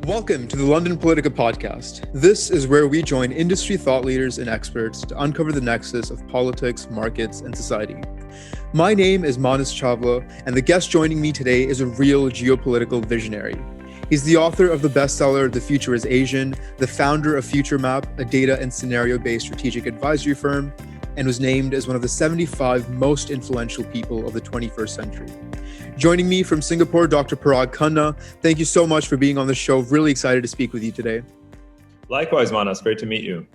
Welcome to the London Politica podcast. This is where we join industry thought leaders and experts to uncover the nexus of politics, markets, and society. My name is Manas Chawla, and the guest joining me today is a real geopolitical visionary. He's the author of the bestseller, The Future is Asian, the founder of FutureMap, a data and scenario-based strategic advisory firm, and was named as one of the 75 most influential people of the 21st century. Joining me from Singapore, Dr. Parag Khanna. Thank you so much for being on the show. Really excited to speak with you today. Likewise, Manas. Great to meet you.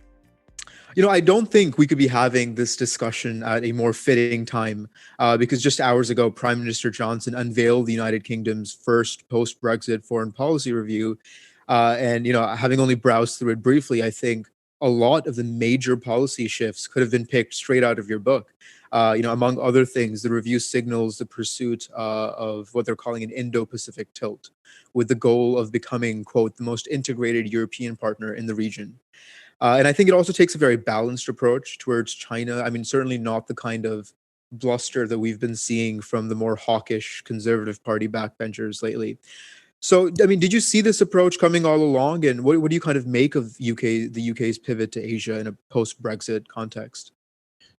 I don't think we could be having this discussion at a more fitting time because just hours ago, Prime Minister Johnson unveiled the United Kingdom's first post-Brexit foreign policy review. Having only browsed through it briefly, I think a lot of the major policy shifts could have been picked straight out of your book. Among other things, the review signals the pursuit of what they're calling an Indo-Pacific tilt, with the goal of becoming, quote, the most integrated European partner in the region. And I think it also takes a very balanced approach towards China. I mean, certainly not the kind of bluster that we've been seeing from the more hawkish Conservative Party backbenchers lately. So, I mean, did you see this approach coming all along? And what do you kind of make of the UK's pivot to Asia in a post-Brexit context?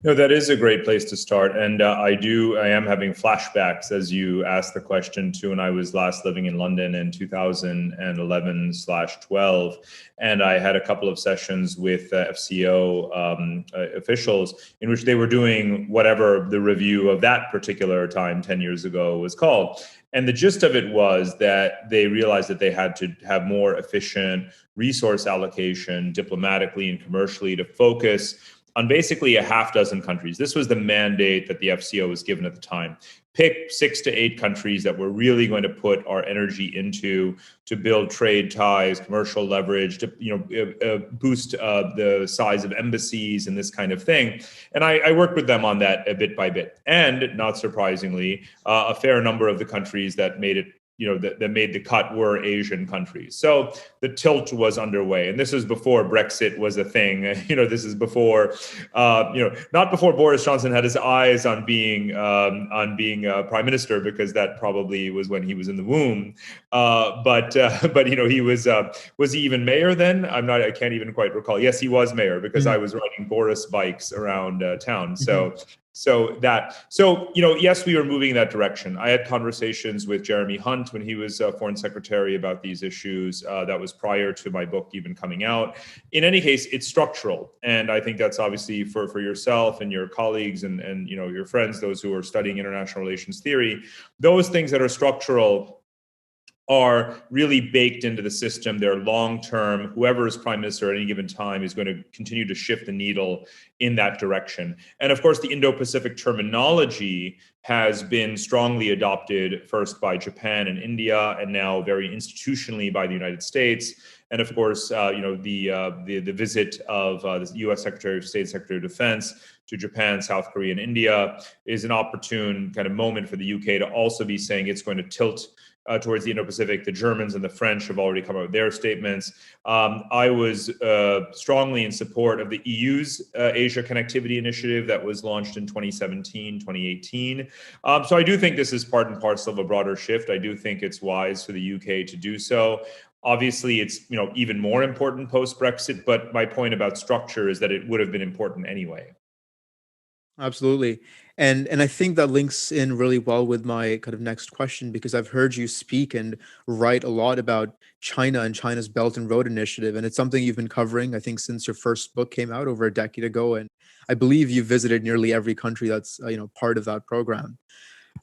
No, that is a great place to start. And I am having flashbacks as you asked the question to when I was last living in London in 2011/12. And I had a couple of sessions with FCO officials in which they were doing whatever the review of that particular time 10 years ago was called. And the gist of it was that they realized that they had to have more efficient resource allocation diplomatically and commercially to focus on basically a half dozen countries. This was the mandate that the FCO was given at the time. Pick 6 to 8 countries that we're really going to put our energy into to build trade ties, commercial leverage, to boost the size of embassies and this kind of thing. And I worked with them on that a bit by bit. And not surprisingly, a fair number of the countries that made it that made the cut were Asian countries. So the tilt was underway. And this is before Brexit was a thing. This is before, not before Boris Johnson had his eyes on being prime minister, because that probably was when he was in the womb. But he was he even mayor then? I can't even quite recall. Yes, he was mayor, because I was riding Boris bikes around town. Yes, we were moving in that direction. I had conversations with Jeremy Hunt when he was foreign secretary about these issues. That was prior to my book even coming out. In any case, it's structural. And I think that's obviously for yourself and your colleagues and your friends, those who are studying international relations theory, those things that are structural are really baked into the system. They're long-term. Whoever is prime minister at any given time is going to continue to shift the needle in that direction. And of course, the Indo-Pacific terminology has been strongly adopted first by Japan and India, and now very institutionally by the United States. And of course, the visit of the U.S. Secretary of State, Secretary of Defense to Japan, South Korea, and India is an opportune kind of moment for the UK to also be saying it's going to tilt towards the Indo-Pacific. The Germans and the French have already come out with their statements. I was strongly in support of the EU's Asia Connectivity Initiative that was launched in 2017, 2018. So I do think this is part and parcel of a broader shift. I do think it's wise for the UK to do so. Obviously, it's even more important post-Brexit, but my point about structure is that it would have been important anyway. Absolutely. And I think that links in really well with my kind of next question, because I've heard you speak and write a lot about China and China's Belt and Road Initiative. And it's something you've been covering, I think, since your first book came out over a decade ago. And I believe you've visited nearly every country that's, part of that program.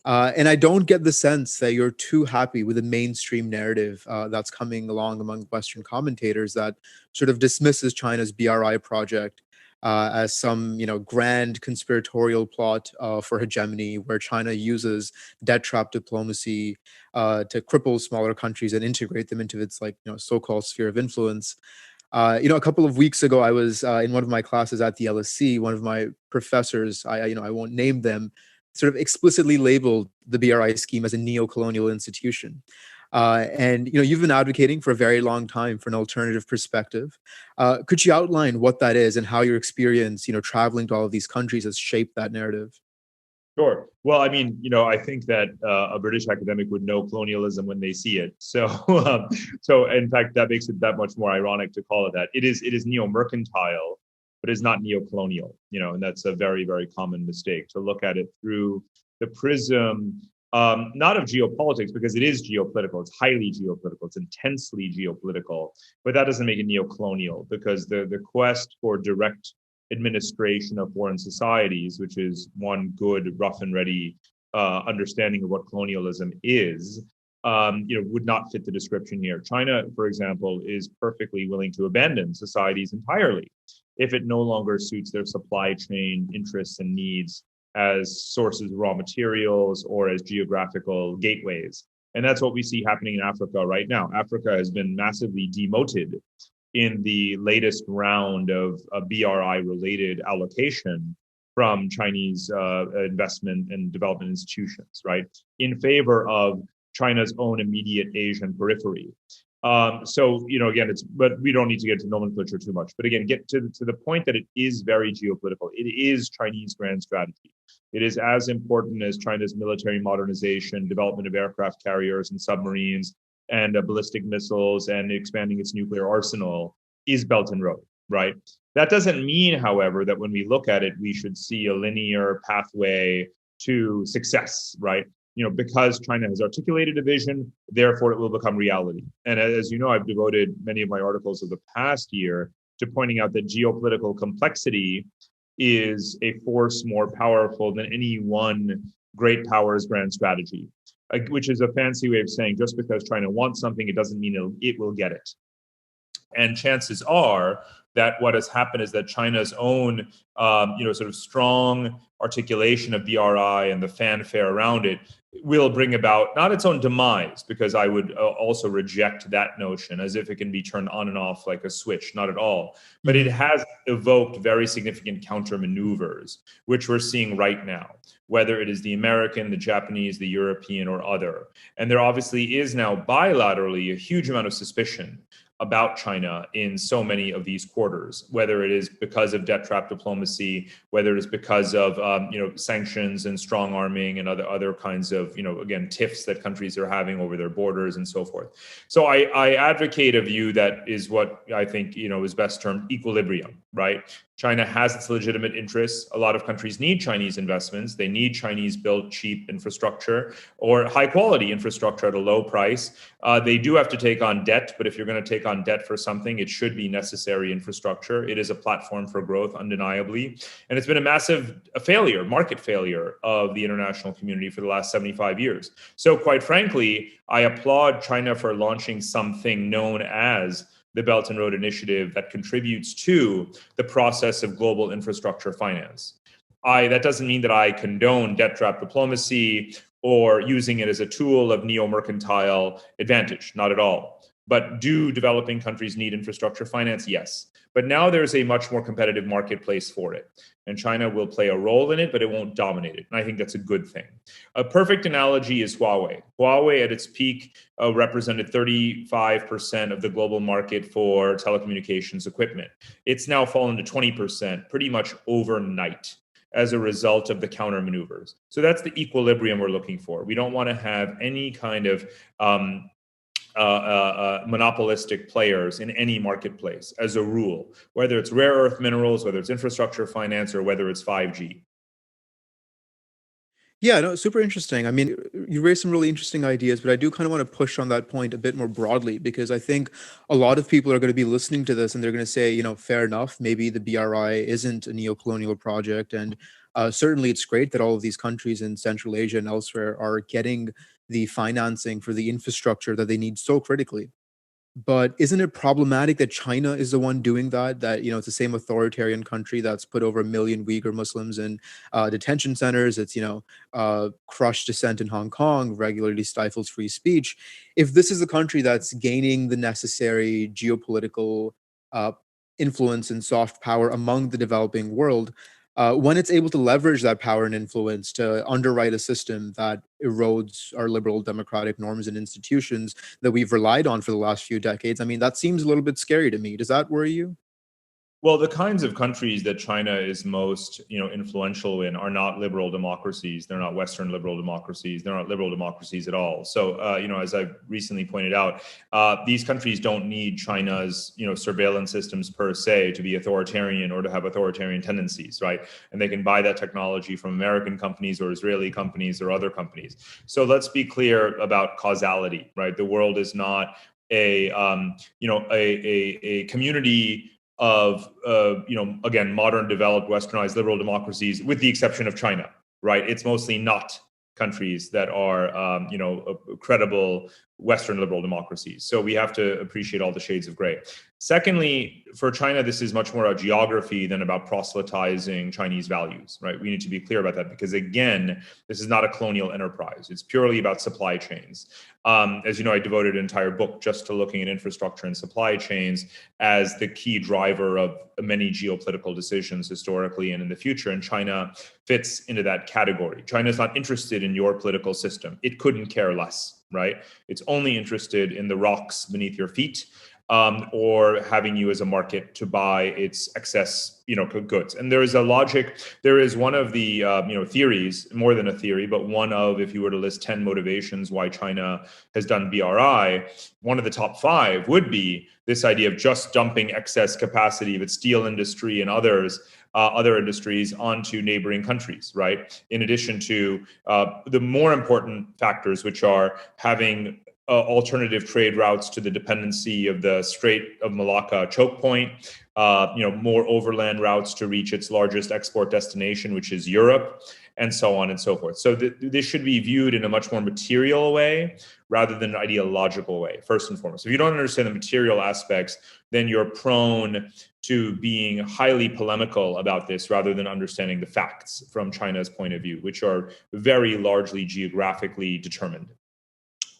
And I don't get the sense that you're too happy with the mainstream narrative that's coming along among Western commentators that sort of dismisses China's BRI project as some, grand conspiratorial plot for hegemony, where China uses debt trap diplomacy to cripple smaller countries and integrate them into its so-called sphere of influence. A couple of weeks ago, I was in one of my classes at the LSE. One of my professors, I won't name them, sort of explicitly labeled the BRI scheme as a neo-colonial institution. You've been advocating for a very long time for an alternative perspective. Could you outline what that is and how your experience, traveling to all of these countries has shaped that narrative? Sure. Well, I mean, I think that a British academic would know colonialism when they see it. So, so in fact, that makes it that much more ironic to call it that. It is neo-mercantile, but it's not neo-colonial. And that's a very, very common mistake to look at it through the prism, not of geopolitics, because it is geopolitical. It's highly geopolitical. It's intensely geopolitical, but that doesn't make it neo-colonial because the quest for direct administration of foreign societies, which is one good rough and ready understanding of what colonialism is, would not fit the description here. China, for example, is perfectly willing to abandon societies entirely if it no longer suits their supply chain interests and needs as sources of raw materials or as geographical gateways. And that's what we see happening in Africa right now. Africa has been massively demoted in the latest round of a BRI related allocation from Chinese investment and development institutions, right, in favor of China's own immediate Asian periphery. So, again, but we don't need to get to nomenclature too much. But again, get to the point that it is very geopolitical. It is Chinese grand strategy. It is as important as China's military modernization, development of aircraft carriers and submarines, and ballistic missiles and expanding its nuclear arsenal is Belt and Road, right? That doesn't mean, however, that when we look at it, we should see a linear pathway to success, right? Because China has articulated a vision, therefore it will become reality. And as you know, I've devoted many of my articles of the past year to pointing out that geopolitical complexity is a force more powerful than any one great power's grand strategy, which is a fancy way of saying just because China wants something, it doesn't mean it will get it. And chances are that what has happened is that China's own, sort of strong articulation of BRI and the fanfare around it will bring about not its own demise, because I would also reject that notion as if it can be turned on and off like a switch, not at all. But it Mhm. has evoked very significant counter maneuvers, which we're seeing right now, whether it is the American, the Japanese, the European, or other. And there obviously is now bilaterally a huge amount of suspicion about China in so many of these quarters, whether it is because of debt trap diplomacy, whether it is because of sanctions and strong arming and other kinds of again tiffs that countries are having over their borders and so forth. So I advocate a view that is what I think is best termed equilibrium, right? China has its legitimate interests. A lot of countries need Chinese investments. They need Chinese built cheap infrastructure or high quality infrastructure at a low price. They do have to take on debt, but if you're going to take on debt for something, it should be necessary infrastructure. It is a platform for growth, undeniably. And it's been a failure, market failure of the international community for the last 75 years. So quite frankly, I applaud China for launching something known as the Belt and Road Initiative that contributes to the process of global infrastructure finance. That doesn't mean that I condone debt trap diplomacy or using it as a tool of neo-mercantile advantage, not at all. But do developing countries need infrastructure finance? Yes. But now there's a much more competitive marketplace for it. And China will play a role in it, but it won't dominate it. And I think that's a good thing. A perfect analogy is Huawei. Huawei at its peak represented 35% of the global market for telecommunications equipment. It's now fallen to 20% pretty much overnight as a result of the counter maneuvers. So that's the equilibrium we're looking for. We don't want to have any kind of monopolistic players in any marketplace as a rule, whether it's rare earth minerals, whether it's infrastructure finance, or whether it's 5G. Yeah, no, super interesting. I mean, you raised some really interesting ideas, but I do kind of want to push on that point a bit more broadly because I think a lot of people are going to be listening to this and they're going to say, fair enough, maybe the BRI isn't a neo-colonial project, and certainly it's great that all of these countries in Central Asia and elsewhere are getting the financing for the infrastructure that they need so critically. But isn't it problematic that China is the one doing that? That, it's the same authoritarian country that's put over 1 million Uyghur Muslims in detention centers. It's, crushed dissent in Hong Kong, regularly stifles free speech. If this is the country that's gaining the necessary geopolitical uh, influence and soft power among the developing world, when it's able to leverage that power and influence to underwrite a system that erodes our liberal democratic norms and institutions that we've relied on for the last few decades. I mean, that seems a little bit scary to me. Does that worry you? Well, the kinds of countries that China is most, influential in are not liberal democracies. They're not Western liberal democracies. They're not liberal democracies at all. So, as I've recently pointed out, these countries don't need China's, surveillance systems per se to be authoritarian or to have authoritarian tendencies, right? And they can buy that technology from American companies or Israeli companies or other companies. So let's be clear about causality, right? The world is not a community of again, modern, developed, westernized, liberal democracies, with the exception of China, right? It's mostly not countries that are credible Western liberal democracies. So we have to appreciate all the shades of gray. Secondly, for China, this is much more a geography than about proselytizing Chinese values, right? We need to be clear about that because, again, this is not a colonial enterprise. It's purely about supply chains. As you know, I devoted an entire book just to looking at infrastructure and supply chains as the key driver of many geopolitical decisions historically and in the future. And China fits into that category. China is not interested in your political system. It couldn't care less, right? It's only interested in the rocks beneath your feet, or having you as a market to buy its excess, goods. And there is a logic. There is one of the, theories, more than a theory, but one of, if you were to list 10 motivations why China has done BRI, one of the top 5 would be this idea of just dumping excess capacity of its steel industry and other industries onto neighboring countries, right? In addition to the more important factors, which are having alternative trade routes to the dependency of the Strait of Malacca choke point, more overland routes to reach its largest export destination, which is Europe, and so on and so forth. So this should be viewed in a much more material way rather than an ideological way, first and foremost. If you don't understand the material aspects, then you're prone to being highly polemical about this rather than understanding the facts from China's point of view, which are very largely geographically determined.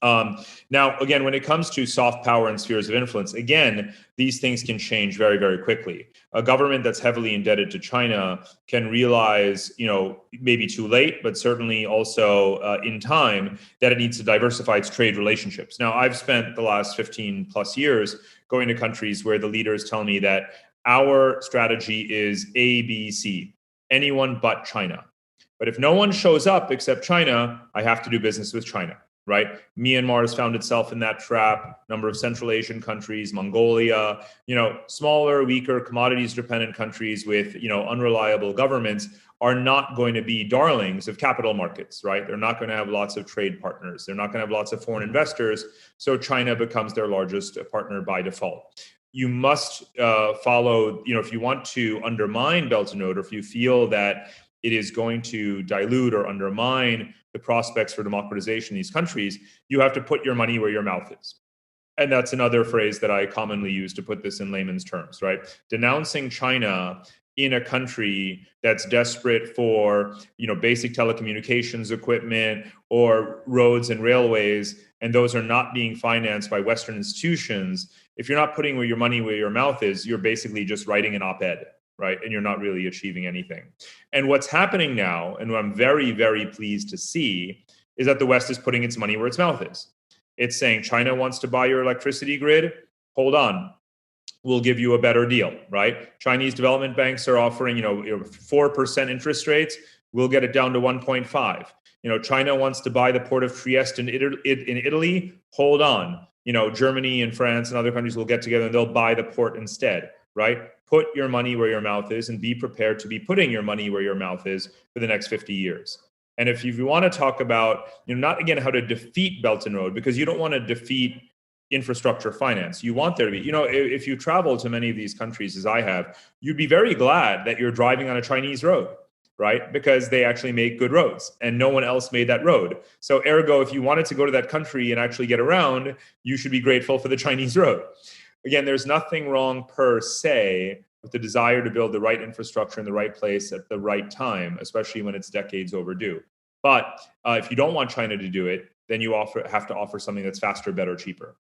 Now, again, when it comes to soft power and spheres of influence, again, these things can change very, very quickly. A government that's heavily indebted to China can realize, maybe too late, but certainly also in time, that it needs to diversify its trade relationships. Now, I've spent the last 15 plus years going to countries where the leaders tell me that our strategy is A, B, C, anyone but China. But if no one shows up except China, I have to do business with China. Right? Myanmar has found itself in that trap. Number of Central Asian countries, Mongolia, smaller, weaker, commodities-dependent countries with, unreliable governments are not going to be darlings of capital markets, right? They're not going to have lots of trade partners. They're not going to have lots of foreign investors. So China becomes their largest partner by default. You must follow, if you want to undermine Belt and Road, or if you feel that it is going to dilute or undermine the prospects for democratization in these countries, you have to put your money where your mouth is. And that's another phrase that I commonly use to put this in layman's terms, right? Denouncing China in a country that's desperate for, basic telecommunications equipment or roads and railways, and those are not being financed by Western institutions. If you're not putting your money where your mouth is, you're basically just writing an op-ed, right? And you're not really achieving anything. And what's happening now, and what I'm very, very pleased to see, is that the West is putting its money where its mouth is. It's saying China wants to buy your electricity grid. Hold on. We'll give you a better deal, right? Chinese development banks are offering, 4% interest rates. We'll get it down to 1.5. China wants to buy the port of Trieste in Italy. Hold on. Germany and France and other countries will get together and they'll buy the port instead, right? Put your money where your mouth is and be prepared to be putting your money where your mouth is for the next 50 years. And if you want to talk about, not again how to defeat Belt and Road, because you don't want to defeat infrastructure finance. You want there to be, if you travel to many of these countries as I have, you'd be very glad that you're driving on a Chinese road, right? Because they actually make good roads and no one else made that road. So ergo, if you wanted to go to that country and actually get around, you should be grateful for the Chinese road. Again, there's nothing wrong per se with the desire to build the right infrastructure in the right place at the right time, especially when it's decades overdue. But if you don't want China to do it, then you have to offer something that's faster, better, cheaper.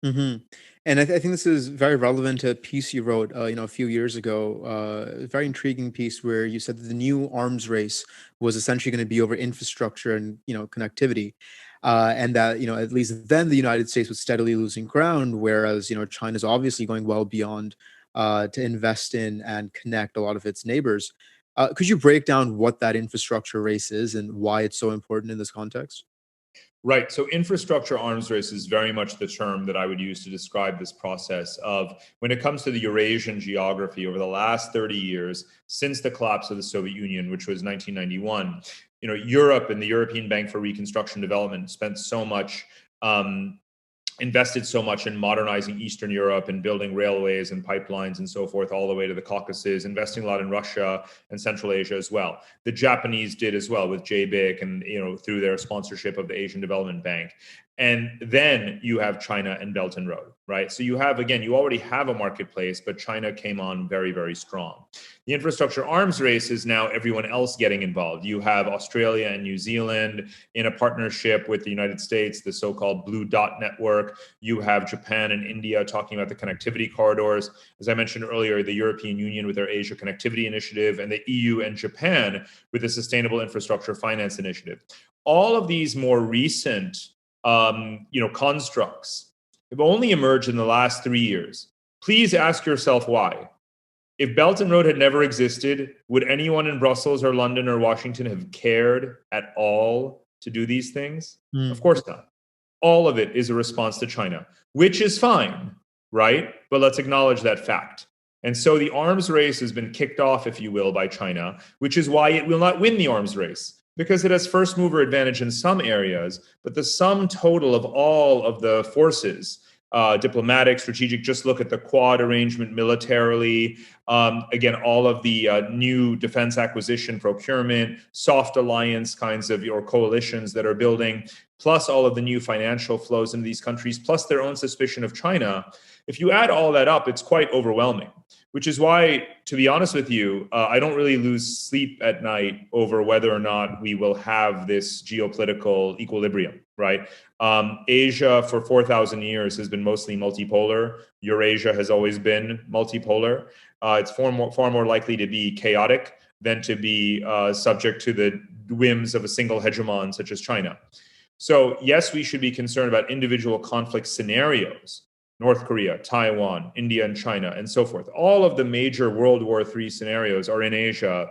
Mm-hmm. And I think this is very relevant to a piece you wrote, a few years ago. A very intriguing piece where you said that the new arms race was essentially going to be over infrastructure and connectivity, and that at least then the United States was steadily losing ground, whereas China's obviously going well beyond to invest in and connect a lot of its neighbors. Could you break down what that infrastructure race is and why it's so important in this context? Right. So infrastructure arms race is very much the term that I would use to describe this process of when it comes to the Eurasian geography over the last 30 years since the collapse of the Soviet Union, which was 1991. Europe and the European Bank for Reconstruction and Development spent so much invested so much in modernizing Eastern Europe and building railways and pipelines and so forth all the way to the Caucasus, investing a lot in Russia and Central Asia as well. The Japanese did as well with JBIC and through their sponsorship of the Asian Development Bank. And then you have China and Belt and Road, right? So you already have a marketplace, but China came on very, very strong. The infrastructure arms race is now everyone else getting involved. You have Australia and New Zealand in a partnership with the United States, the so-called Blue Dot Network. You have Japan and India talking about the connectivity corridors. As I mentioned earlier, the European Union with their Asia Connectivity Initiative, and the EU and Japan with the Sustainable Infrastructure Finance Initiative. All of these more recent constructs have only emerged in the last 3 years. Please ask yourself why. If Belt and Road had never existed, would anyone in Brussels or London or Washington have cared at all to do these things? Of Mm. course not. All of it is a response to China, which is fine, right? But let's acknowledge that fact. And so the arms race has been kicked off, if you will, by China, which is why it will not win the arms race, because it has first mover advantage in some areas, but the sum total of all of the forces, diplomatic, strategic, just look at the Quad arrangement militarily, again, all of the new defense acquisition procurement, soft alliance kinds of your coalitions that are building, plus all of the new financial flows into these countries, plus their own suspicion of China. If you add all that up, it's quite overwhelming, which is why, to be honest with you, I don't really lose sleep at night over whether or not we will have this geopolitical equilibrium, right? Asia for 4,000 years has been mostly multipolar. Eurasia has always been multipolar. It's far more likely to be chaotic than to be subject to the whims of a single hegemon such as China. So yes, we should be concerned about individual conflict scenarios. North Korea, Taiwan, India, and China, and so forth. All of the major World War III scenarios are in Asia.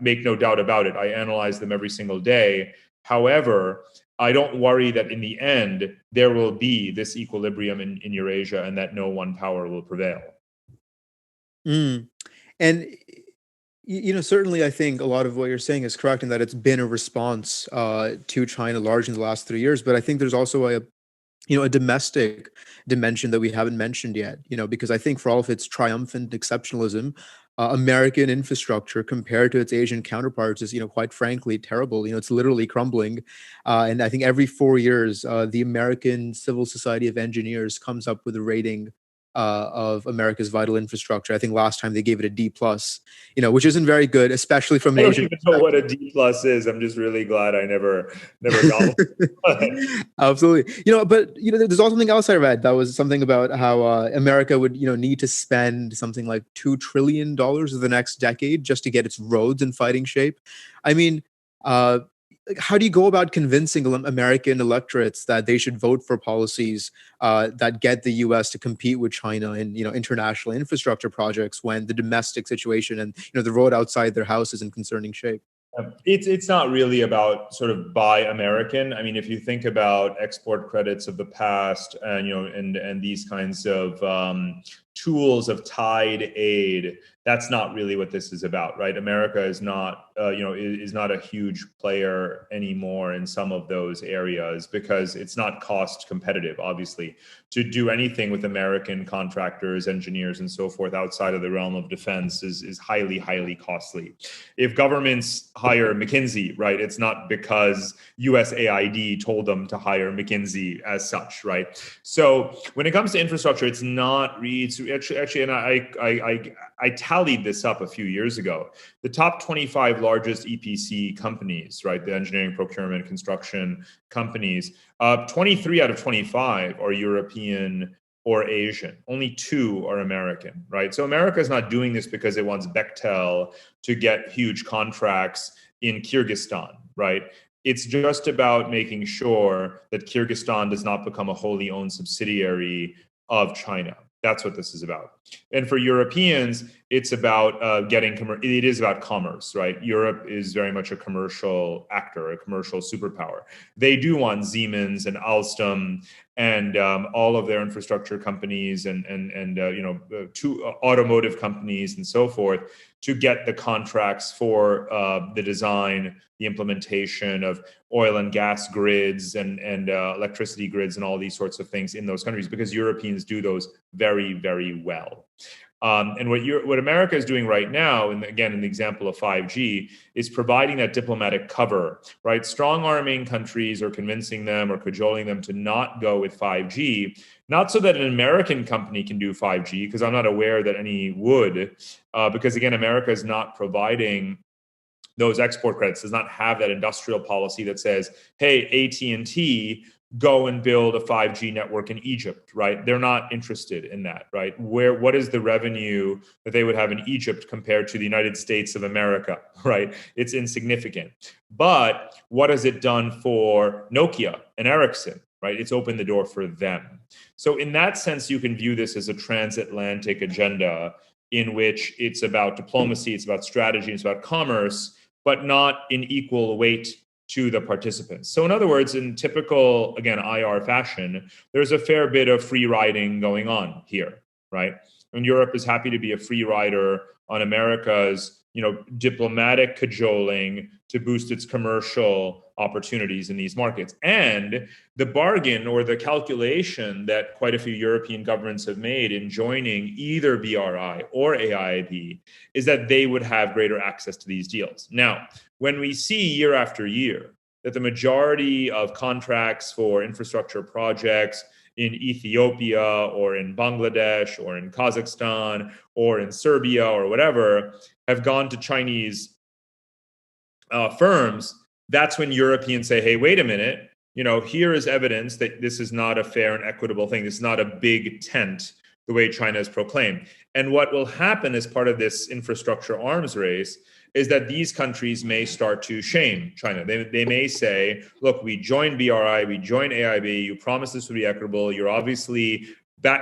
Make no doubt about it. I analyze them every single day. However, I don't worry that in the end, there will be this equilibrium in Eurasia and that no one power will prevail. Mm. And certainly, I think a lot of what you're saying is correct in that it's been a response to China largely in the last 3 years. But I think there's also a domestic dimension that we haven't mentioned yet. Because I think for all of its triumphant exceptionalism, American infrastructure compared to its Asian counterparts is, quite frankly, terrible. It's literally crumbling. And I think every 4 years, the American Civil Society of Engineers comes up with a rating of America's vital infrastructure. I think last time they gave it a D plus, which isn't very good, especially from I an don't Asian even know what a perspective. D plus is. I'm just really glad I never got one. Absolutely. But there's also something else I read that was something about how America would, need to spend something like $2 trillion of the next decade just to get its roads in fighting shape. I mean, uh, like, how do you go about convincing American electorates that they should vote for policies that get the U.S. to compete with China in, international infrastructure projects when the domestic situation and the road outside their house is in concerning shape? It's not really about sort of buy American. I mean, if you think about export credits of the past, and and these kinds of tools of tied aid, that's not really what this is about, right? America is not is not a huge player anymore in some of those areas because it's not cost competitive. Obviously, to do anything with American contractors, engineers, and so forth outside of the realm of defense is highly costly. If governments hire McKinsey, right, it's not because USAID told them to hire McKinsey as such, right? So when it comes to infrastructure, it's not actually, and I tallied this up a few years ago. The top 25 largest EPC companies, right, the engineering, procurement, construction companies, 23 out of 25 are European or Asian. Only 2 are American, right? So America is not doing this because it wants Bechtel to get huge contracts in Kyrgyzstan, right? It's just about making sure that Kyrgyzstan does not become a wholly owned subsidiary of China. That's what this is about. And for Europeans, it's about it is about commerce, right? Europe is very much a commercial actor, a commercial superpower. They do want Siemens and Alstom and all of their infrastructure companies and two automotive companies and so forth to get the contracts for the design, the implementation of oil and gas grids and electricity grids and all these sorts of things in those countries, because Europeans do those very, very well. And what America is doing right now, and again, in the example of 5G, is providing that diplomatic cover, right? Strong arming countries or convincing them or cajoling them to not go with 5G, not so that an American company can do 5G, because I'm not aware that any would, because again, America is not providing those export credits, does not have that industrial policy that says, hey, AT&T, go and build a 5G network in Egypt, right? They're not interested in that, right? What is the revenue that they would have in Egypt compared to the United States of America, right? It's insignificant. But what has it done for Nokia and Ericsson, right? It's opened the door for them. So in that sense, you can view this as a transatlantic agenda in which it's about diplomacy, it's about strategy, it's about commerce, but not in equal weight to the participants. So in other words, in typical, again, IR fashion, there's a fair bit of free riding going on here, right? And Europe is happy to be a free rider on America's, diplomatic cajoling to boost its commercial opportunities in these markets. And the bargain or the calculation that quite a few European governments have made in joining either BRI or AIIB is that they would have greater access to these deals. Now, when we see year after year that the majority of contracts for infrastructure projects in Ethiopia or in Bangladesh or in Kazakhstan or in Serbia or whatever have gone to Chinese firms, that's when Europeans say, hey, wait a minute, here is evidence that this is not a fair and equitable thing. This is not a big tent the way China has proclaimed. And what will happen as part of this infrastructure arms race is that these countries may start to shame China. They may say, look, we joined BRI, we joined AIB, you promised this would be equitable, you're obviously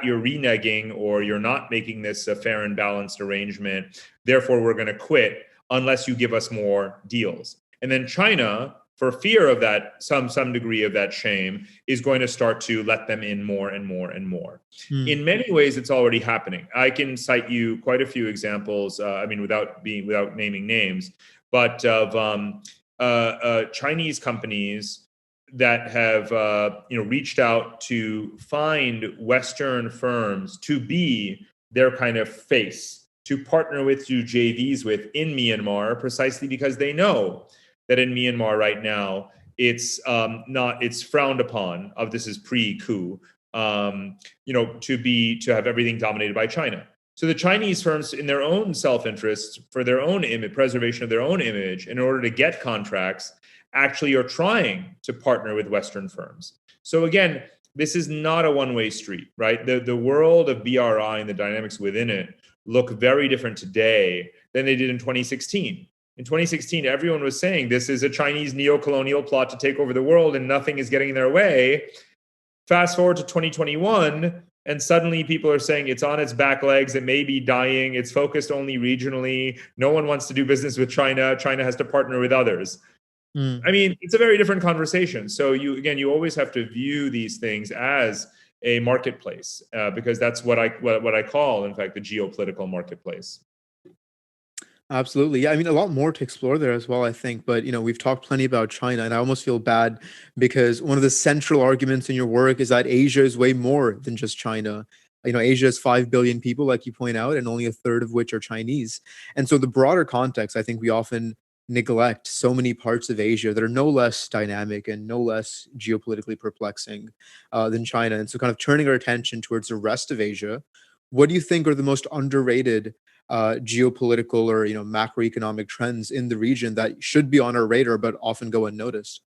you're reneging or you're not making this a fair and balanced arrangement, therefore we're going to quit unless you give us more deals. And then China, for fear of that, some degree of that shame, is going to start to let them in more and more and more. In many ways, it's already happening. I can cite you quite a few examples. Without naming names, but of Chinese companies that have reached out to find Western firms to be their kind of face, to partner with, to JVs with in Myanmar, precisely because they know that in Myanmar right now, it's frowned upon. This is pre-coup, to have everything dominated by China. So the Chinese firms, in their own self-interest, for their own preservation of their own image, in order to get contracts, actually are trying to partner with Western firms. So again, this is not a one-way street, right? The world of BRI and the dynamics within it look very different today than they did in 2016. In 2016, everyone was saying this is a Chinese neo-colonial plot to take over the world and nothing is getting in their way. Fast forward to 2021, and suddenly people are saying it's on its back legs, it may be dying, it's focused only regionally, no one wants to do business with China, China has to partner with others. It's a very different conversation. So you always have to view these things as a marketplace, because that's what I call, in fact, the geopolitical marketplace. Absolutely. Yeah, a lot more to explore there as well, I think. But, we've talked plenty about China, and I almost feel bad because one of the central arguments in your work is that Asia is way more than just China. Asia has 5 billion people, like you point out, and only a third of which are Chinese. And so the broader context, I think we often neglect so many parts of Asia that are no less dynamic and no less geopolitically perplexing than China. And so kind of turning our attention towards the rest of Asia, what do you think are the most underrated geopolitical or macroeconomic trends in the region that should be on our radar but often go unnoticed?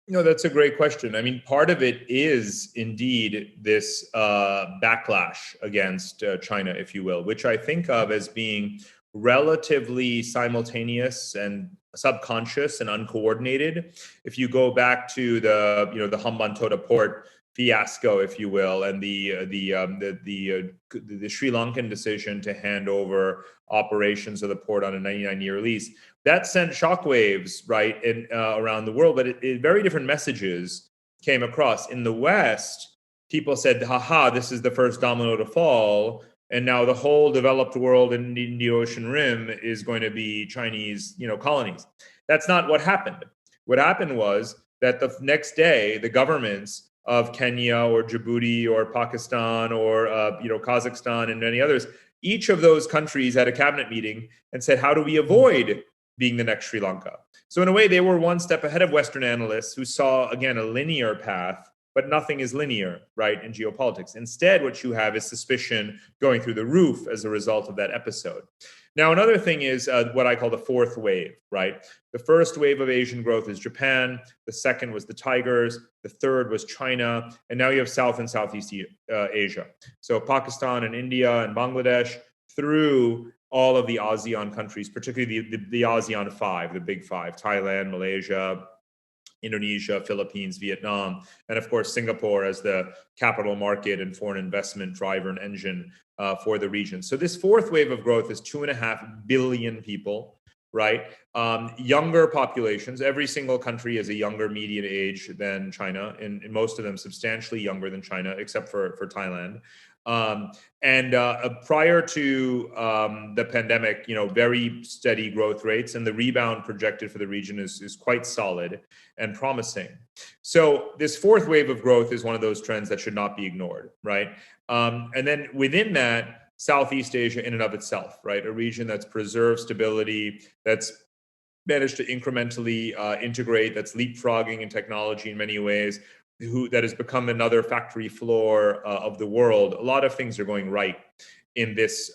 That's a great question. Part of it is indeed this backlash against China, if you will, which I think of as being relatively simultaneous and subconscious and uncoordinated. If you go back to the Hambantota port fiasco, if you will, and the Sri Lankan decision to hand over operations of the port on a 99-year lease, that sent shockwaves right around the world. But very different messages came across. In the West, people said, "Haha, this is the first domino to fall." And now the whole developed world in the Indian Ocean Rim is going to be Chinese, colonies. That's not what happened. What happened was that the next day, the governments of Kenya or Djibouti or Pakistan or Kazakhstan and many others, each of those countries had a cabinet meeting and said, how do we avoid being the next Sri Lanka? So in a way, they were one step ahead of Western analysts who saw, again, a linear path, but nothing is linear, right, in geopolitics. Instead, what you have is suspicion going through the roof as a result of that episode. Now, another thing is what I call the fourth wave, right? The first wave of Asian growth is Japan. The second was the Tigers. The third was China. And now you have South and Southeast Asia. So Pakistan and India and Bangladesh through all of the ASEAN countries, particularly the ASEAN 5, the big 5, Thailand, Malaysia, Indonesia, Philippines, Vietnam, and of course, Singapore as the capital market and foreign investment driver and engine for the region. So this fourth wave of growth is 2.5 billion people, right? Younger populations. Every single country is a younger median age than China, and most of them substantially younger than China, except for Thailand. And prior to the pandemic, very steady growth rates, and the rebound projected for the region is quite solid and promising. So this fourth wave of growth is one of those trends that should not be ignored, right? And then within that, Southeast Asia in and of itself, right? A region that's preserved stability, that's managed to incrementally integrate, that's leapfrogging in technology in many ways, that has become another factory floor of the world. A lot of things are going right in this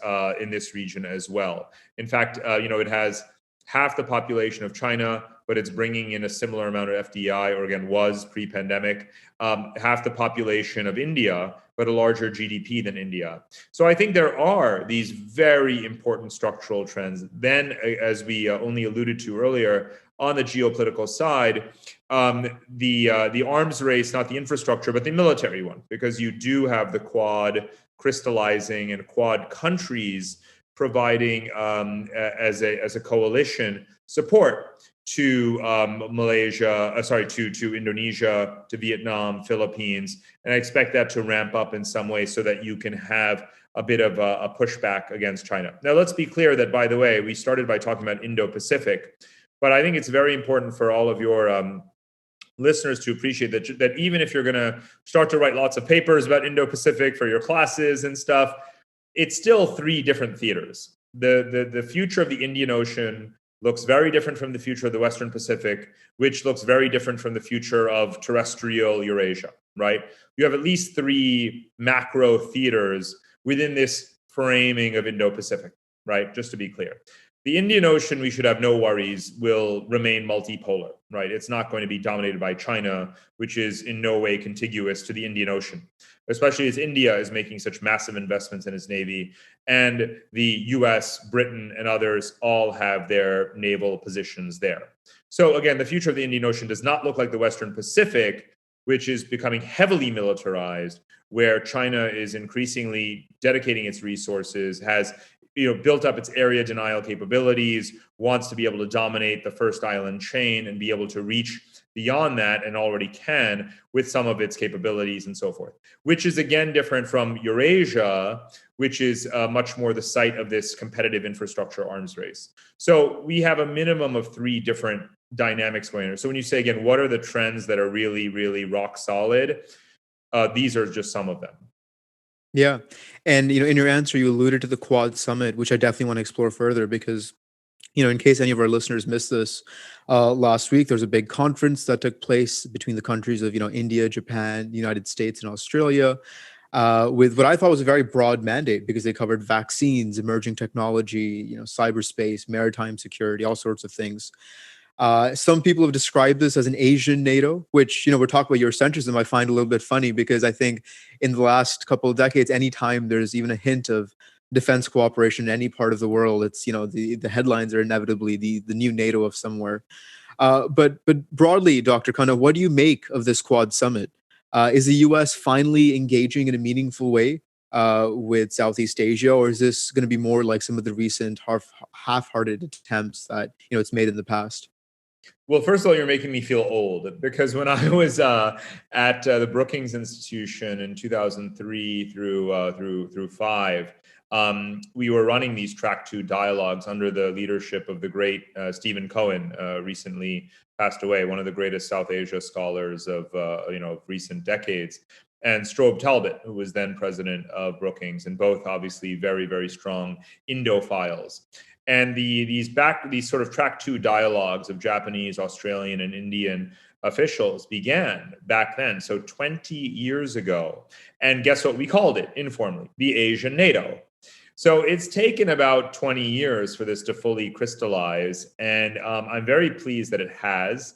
region as well. In fact, it has half the population of China, but it's bringing in a similar amount of FDI, or again, was pre-pandemic, half the population of India, but a larger GDP than India. So I think there are these very important structural trends. Then, as we only alluded to earlier, on the geopolitical side, the arms race, not the infrastructure, but the military one, because you do have the Quad crystallizing and Quad countries providing as a coalition support to to Indonesia, to Vietnam, Philippines, and I expect that to ramp up in some way so that you can have a bit of a pushback against China. Now, let's be clear that, by the way, we started by talking about Indo-Pacific, but I think it's very important for all of your listeners to appreciate that even if you're going to start to write lots of papers about Indo-Pacific for your classes and stuff, it's still three different theaters. The future of the Indian Ocean looks very different from the future of the Western Pacific, which looks very different from the future of terrestrial Eurasia, right? You have at least three macro theaters within this framing of Indo-Pacific, right? Just to be clear. The Indian Ocean, we should have no worries, will remain multipolar, right? It's not going to be dominated by China, which is in no way contiguous to the Indian Ocean, especially as India is making such massive investments in its navy. And the US, Britain, and others all have their naval positions there. So again, the future of the Indian Ocean does not look like the Western Pacific, which is becoming heavily militarized, where China is increasingly dedicating its resources, has built up its area denial capabilities, wants to be able to dominate the first island chain and be able to reach beyond that, and already can with some of its capabilities and so forth, which is again different from Eurasia, which is much more the site of this competitive infrastructure arms race. So we have a minimum of three different dynamics going on. So when you say, again, what are the trends that are really, really rock solid? These are just some of them. Yeah. And, in your answer, you alluded to the Quad Summit, which I definitely want to explore further because, in case any of our listeners missed this, last week, there was a big conference that took place between the countries of, India, Japan, the United States, and Australia, with what I thought was a very broad mandate because they covered vaccines, emerging technology, cyberspace, maritime security, all sorts of things. Some people have described this as an Asian NATO, which, we're talking about Eurocentrism, I find a little bit funny because I think in the last couple of decades, anytime there's even a hint of defense cooperation in any part of the world, it's, the headlines are inevitably the new NATO of somewhere. But broadly, Dr. Khanna, what do you make of this Quad Summit? Is the U.S. finally engaging in a meaningful way with Southeast Asia, or is this going to be more like some of the recent half-hearted attempts that it's made in the past? Well, first of all, you're making me feel old because when I was at the Brookings Institution in 2003 through five, we were running these track two dialogues under the leadership of the great Stephen Cohen, recently passed away, one of the greatest South Asia scholars of of recent decades, and Strobe Talbot, who was then president of Brookings, and both obviously very, very strong Indophiles. And these sort of track two dialogues of Japanese, Australian, and Indian officials began back then, so 20 years ago. And guess what we called it informally? The Asian NATO. So it's taken about 20 years for this to fully crystallize, and I'm very pleased that it has.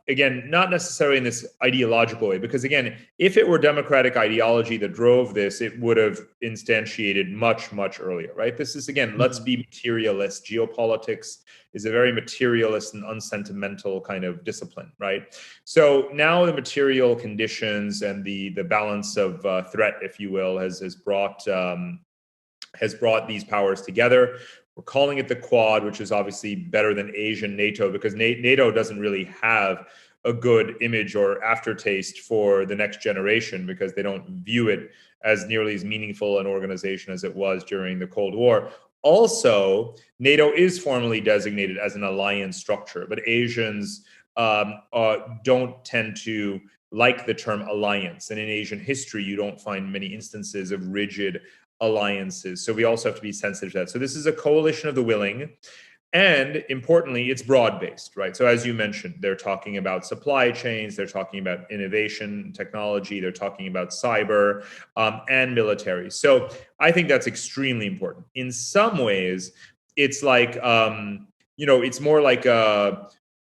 Again, not necessarily in this ideological way, because again, if it were democratic ideology that drove this, it would have instantiated much, much earlier, right? This is, again, let's be materialist. Geopolitics is a very materialist and unsentimental kind of discipline, right? So now the material conditions and the balance of threat, if you will, has brought these powers together. We're calling it the Quad, which is obviously better than Asian NATO, because NATO doesn't really have a good image or aftertaste for the next generation, because they don't view it as nearly as meaningful an organization as it was during the Cold War. Also, NATO is formally designated as an alliance structure, but Asians don't tend to like the term alliance. And in Asian history, you don't find many instances of rigid alliances. So we also have to be sensitive to that. So this is a coalition of the willing. And importantly, it's broad-based, right? So as you mentioned, they're talking about supply chains, they're talking about innovation, technology, they're talking about cyber, and military. So I think that's extremely important. In some ways, it's like, it's more like a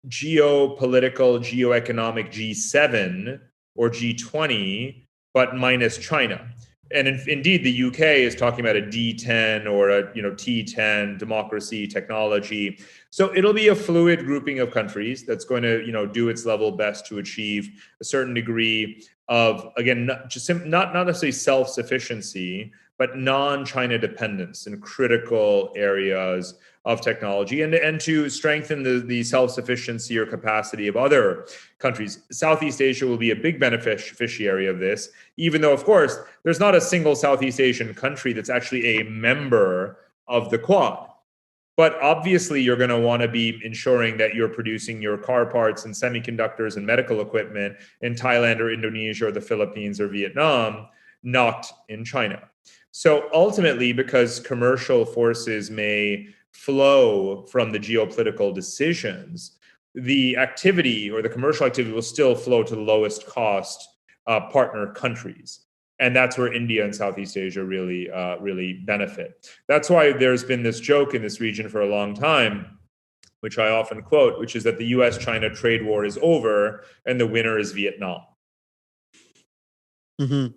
geopolitical, geoeconomic G7 or G20, but minus China. And indeed, the UK is talking about a D10 or a T10, democracy, technology. So it'll be a fluid grouping of countries that's going to do its level best to achieve a certain degree of, again, not necessarily self-sufficiency, but non-China dependence in critical areas of technology, and to strengthen the self-sufficiency or capacity of other countries. Southeast Asia will be a big beneficiary of this, even though, of course, there's not a single Southeast Asian country that's actually a member of the Quad. But obviously, you're going to want to be ensuring that you're producing your car parts and semiconductors and medical equipment in Thailand or Indonesia or the Philippines or Vietnam, not in China. So ultimately, because commercial forces may flow from the geopolitical decisions, the activity or the commercial activity will still flow to the lowest cost partner countries. And that's where India and Southeast Asia really benefit. That's why there's been this joke in this region for a long time, which I often quote, which is that the US-China trade war is over and the winner is Vietnam. Hmm.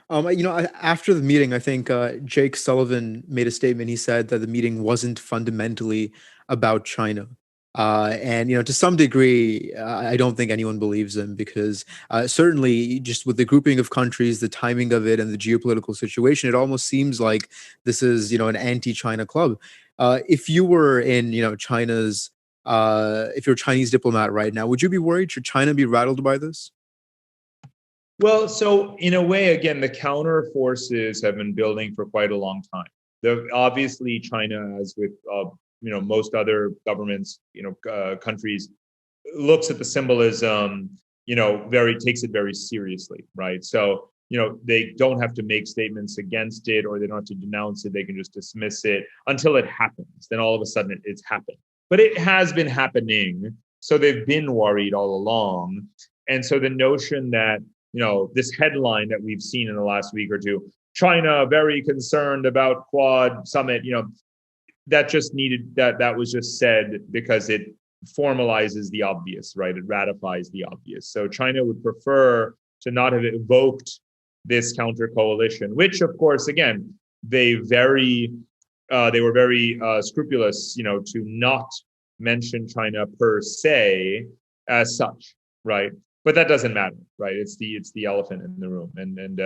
After the meeting, I think Jake Sullivan made a statement. He said that the meeting wasn't fundamentally about China. And to some degree, I don't think anyone believes him, because certainly, just with the grouping of countries, the timing of it, and the geopolitical situation, it almost seems like this is an anti-China club. If you were in China's, if you're a Chinese diplomat right now, would you be worried? Should China be rattled by this? Well, so in a way, again, the counter forces have been building for quite a long time. Obviously, China, as with most other governments, countries, looks at the symbolism, takes it very seriously, right? So they don't have to make statements against it, or they don't have to denounce it. They can just dismiss it until it happens. Then all of a sudden, it's happened. But it has been happening, so they've been worried all along. And so the notion that this headline that we've seen in the last week or two, China very concerned about Quad summit, that just needed that was just said because it formalizes the obvious, right? It ratifies the obvious. So China would prefer to not have evoked this counter coalition, which, of course, again, they were very scrupulous, to not mention China per se as such, right? but that doesn't matter, right? It's the elephant in the room, and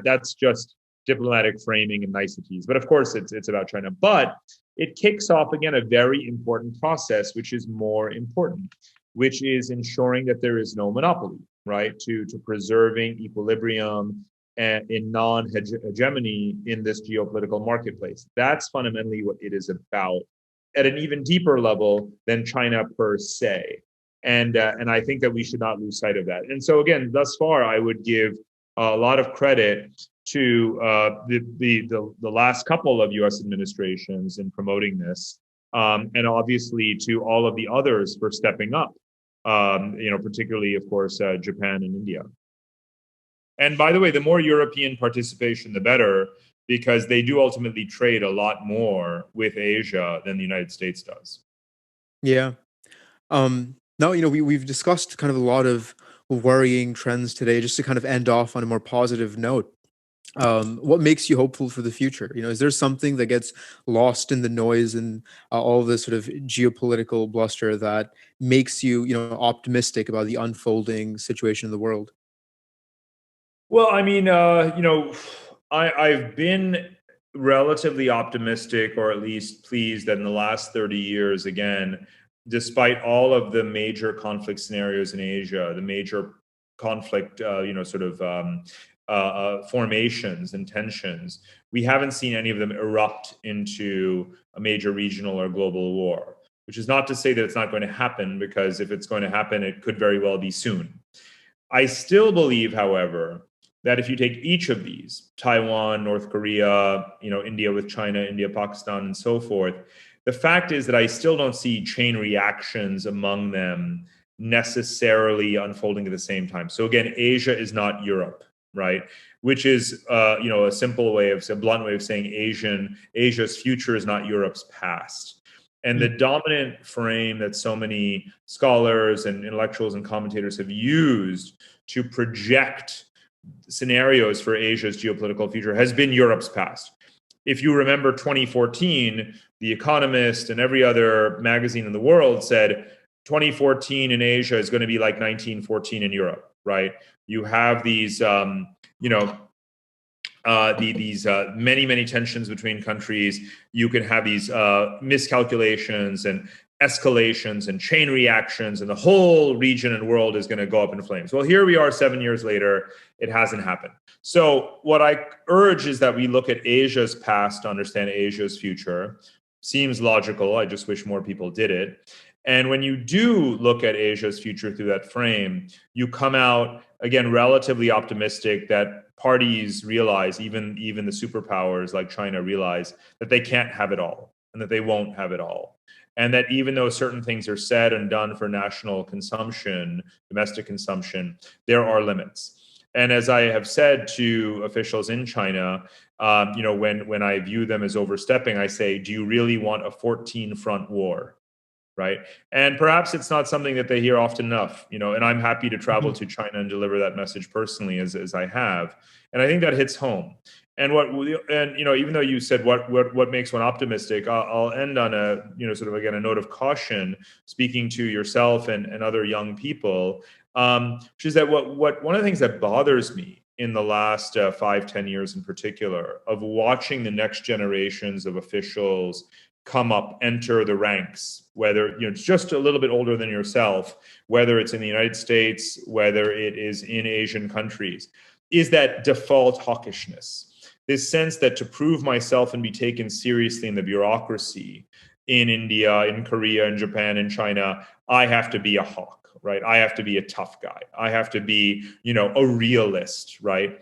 that's just diplomatic framing and niceties. But of course, it's about China. But it kicks off again a very important process, which is more important, which is ensuring that there is no monopoly, right? To preserving equilibrium and in non-hegemony in this geopolitical marketplace. That's fundamentally what it is about at an even deeper level than China per se. And I think that we should not lose sight of that. And so again, thus far, I would give a lot of credit to the last couple of U.S. administrations in promoting this, and obviously to all of the others for stepping up. Particularly, of course, Japan and India. And by the way, the more European participation, the better, because they do ultimately trade a lot more with Asia than the United States does. Yeah. Now, we've discussed kind of a lot of worrying trends today, just to kind of end off on a more positive note. What makes you hopeful for the future? Is there something that gets lost in the noise and all this sort of geopolitical bluster that makes you, optimistic about the unfolding situation in the world? Well, I mean, I've been relatively optimistic, or at least pleased, that in the last 30 years, again, despite all of the major conflict scenarios in Asia, the major conflict, formations and tensions, we haven't seen any of them erupt into a major regional or global war. Which is not to say that it's not going to happen, because if it's going to happen, it could very well be soon. I still believe, however, that if you take each of these, Taiwan, North Korea, India with China, India, Pakistan, and so forth, the fact is that I still don't see chain reactions among them necessarily unfolding at the same time. So again, Asia is not Europe, right? Which is, a blunt way of saying Asia's future is not Europe's past. And the dominant frame that so many scholars and intellectuals and commentators have used to project scenarios for Asia's geopolitical future has been Europe's past. If you remember 2014, The Economist and every other magazine in the world said 2014 in Asia is going to be like 1914 in Europe, right? You have these, these many tensions between countries. You can have these miscalculations and escalations and chain reactions, and the whole region and world is going to go up in flames. Well, here we are 7 years later. It hasn't happened. So what I urge is that we look at Asia's past to understand Asia's future. Seems logical. I just wish more people did it. And when you do look at Asia's future through that frame, you come out, again, relatively optimistic that parties realize, even the superpowers like China realize, that they can't have it all and that they won't have it all. And that even though certain things are said and done for national consumption, domestic consumption, there are limits. And as I have said to officials in China, when I view them as overstepping, I say, do you really want a 14-front war? Right. And perhaps it's not something that they hear often enough, and I'm happy to travel to China and deliver that message personally as I have. And I think that hits home. And even though you said what makes one optimistic, I'll end on a, sort of, again, a note of caution, speaking to yourself and other young people, which is that what one of the things that bothers me in the last 5-10 years in particular, of watching the next generations of officials come up, enter the ranks, whether it's just a little bit older than yourself, whether it's in the United States, whether it is in Asian countries, is that default hawkishness. This sense that to prove myself and be taken seriously in the bureaucracy in India, in Korea, in Japan, in China, I have to be a hawk, right? I have to be a tough guy. I have to be, a realist, right?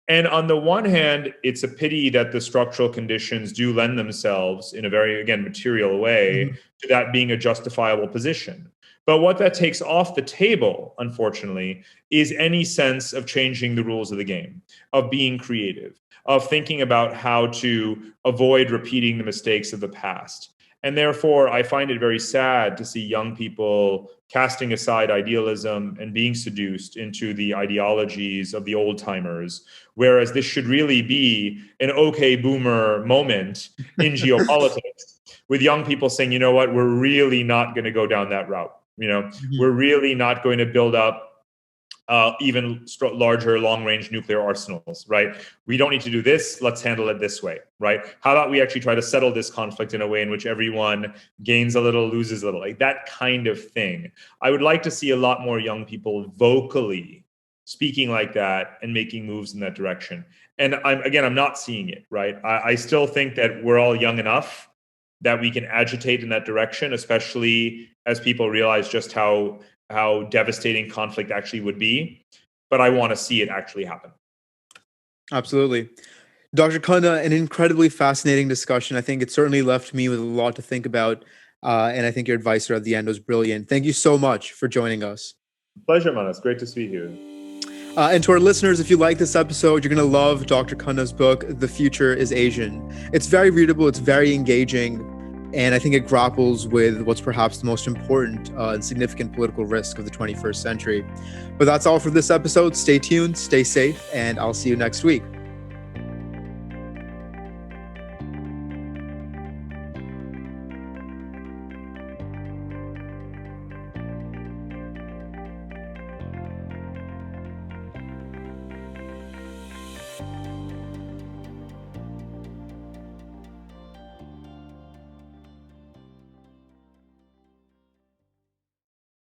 And on the one hand, it's a pity that the structural conditions do lend themselves in a very, again, material way to that being a justifiable position. But what that takes off the table, unfortunately, is any sense of changing the rules of the game, of being creative, of thinking about how to avoid repeating the mistakes of the past. And therefore, I find it very sad to see young people casting aside idealism and being seduced into the ideologies of the old timers, whereas this should really be an okay boomer moment in geopolitics, with young people saying, you know what, we're really not going to go down that route. We're really not going to build up even larger long-range nuclear arsenals, right? We don't need to do this. Let's handle it this way, right? How about we actually try to settle this conflict in a way in which everyone gains a little, loses a little, like that kind of thing. I would like to see a lot more young people vocally speaking like that and making moves in that direction. And I'm not seeing it, right? I still think that we're all young enough that we can agitate in that direction, especially as people realize just how devastating conflict actually would be. But I want to see it actually happen. Absolutely. Dr. Khanna, an incredibly fascinating discussion. I think it certainly left me with a lot to think about. And I think your advice at the end was brilliant. Thank you so much for joining us. Pleasure, Manas. Great to speak here. And to our listeners, if you like this episode, you're going to love Dr. Khanna's book, The Future is Asian. It's very readable, it's very engaging, and I think it grapples with what's perhaps the most important and significant political risk of the 21st century. But that's all for this episode. Stay tuned, stay safe, and I'll see you next week.